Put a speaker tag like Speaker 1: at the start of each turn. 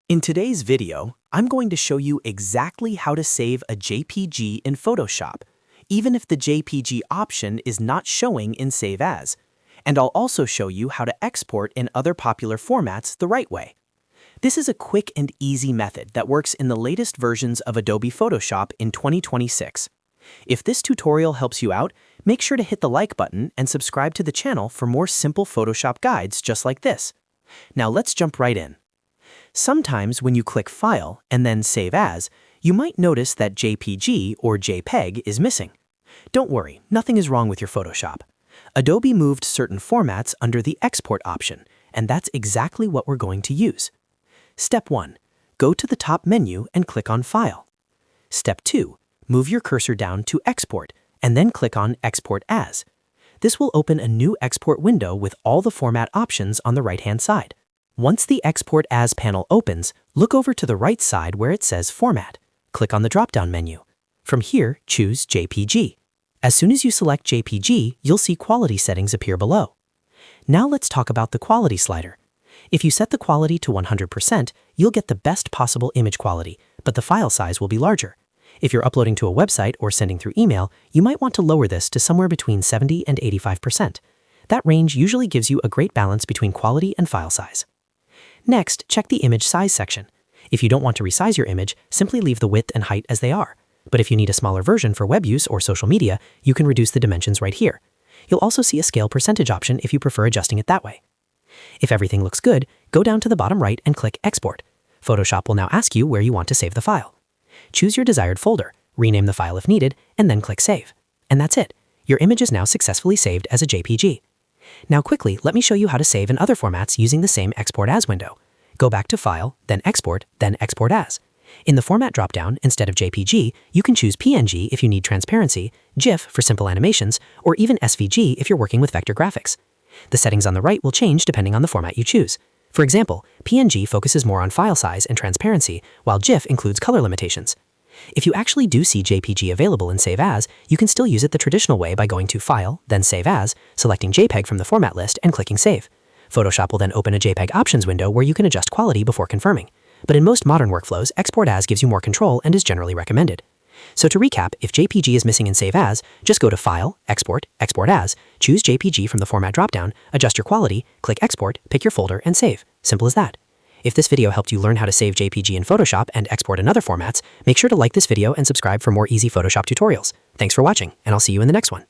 Speaker 1: In today's video, I'm going to show you exactly how to save a JPG in Photoshop, even if the JPG option is not showing in Save As. And I'll also show you how to export in other popular formats the right way. This is a quick and easy method that works in the latest versions of Adobe Photoshop in 2026. If this tutorial helps you out, make sure to hit the like button and subscribe to the channel for more simple Photoshop guides just like this. Now let's jump right in. Sometimes when you click File and then Save As, you might notice that JPG or JPEG is missing. Don't worry, nothing is wrong with your Photoshop. Adobe moved certain formats under the Export option, and that's exactly what we're going to use. Step 1. Go to the top menu and click on File. Step 2. Move your cursor down to Export, and then click on Export As. This will open a new export window with all the format options on the right-hand side. Once the Export As panel opens, look over to the right side where it says Format. Click on the drop-down menu. From here, choose JPG. As soon as you select JPG, you'll see quality settings appear below. Now let's talk about the quality slider. If you set the quality to 100%, you'll get the best possible image quality, but the file size will be larger. If you're uploading to a website or sending through email, you might want to lower this to somewhere between 70 and 85%. That range usually gives you a great balance between quality and file size. Next, check the image size section. If you don't want to resize your image, simply leave the width and height as they are. But if you need a smaller version for web use or social media, you can reduce the dimensions right here. You'll also see a scale percentage option if you prefer adjusting it that way. If everything looks good, go down to the bottom right and click Export. Photoshop will now ask you where you want to save the file. Choose your desired folder, rename the file if needed, and then click Save. And that's it. Your image is now successfully saved as a JPG. Now quickly, let me show you how to save in other formats using the same Export As window. Go back to File, then Export As. In the Format dropdown, instead of JPG, you can choose PNG if you need transparency, GIF for simple animations, or even SVG if you're working with vector graphics. The settings on the right will change depending on the format you choose. For example, PNG focuses more on file size and transparency, while GIF includes color limitations. If you actually do see JPG available in Save As, you can still use it the traditional way by going to File, then Save As, selecting JPEG from the format list, and clicking Save. Photoshop will then open a JPEG options window where you can adjust quality before confirming. But in most modern workflows, Export As gives you more control and is generally recommended. So to recap, if JPG is missing in Save As, just go to File, Export As, choose JPG from the Format dropdown, adjust your quality, click Export, pick your folder, and save. Simple as that. If this video helped you learn how to save JPG in Photoshop and export in other formats, make sure to like this video and subscribe for more easy Photoshop tutorials. Thanks for watching, and I'll see you in the next one.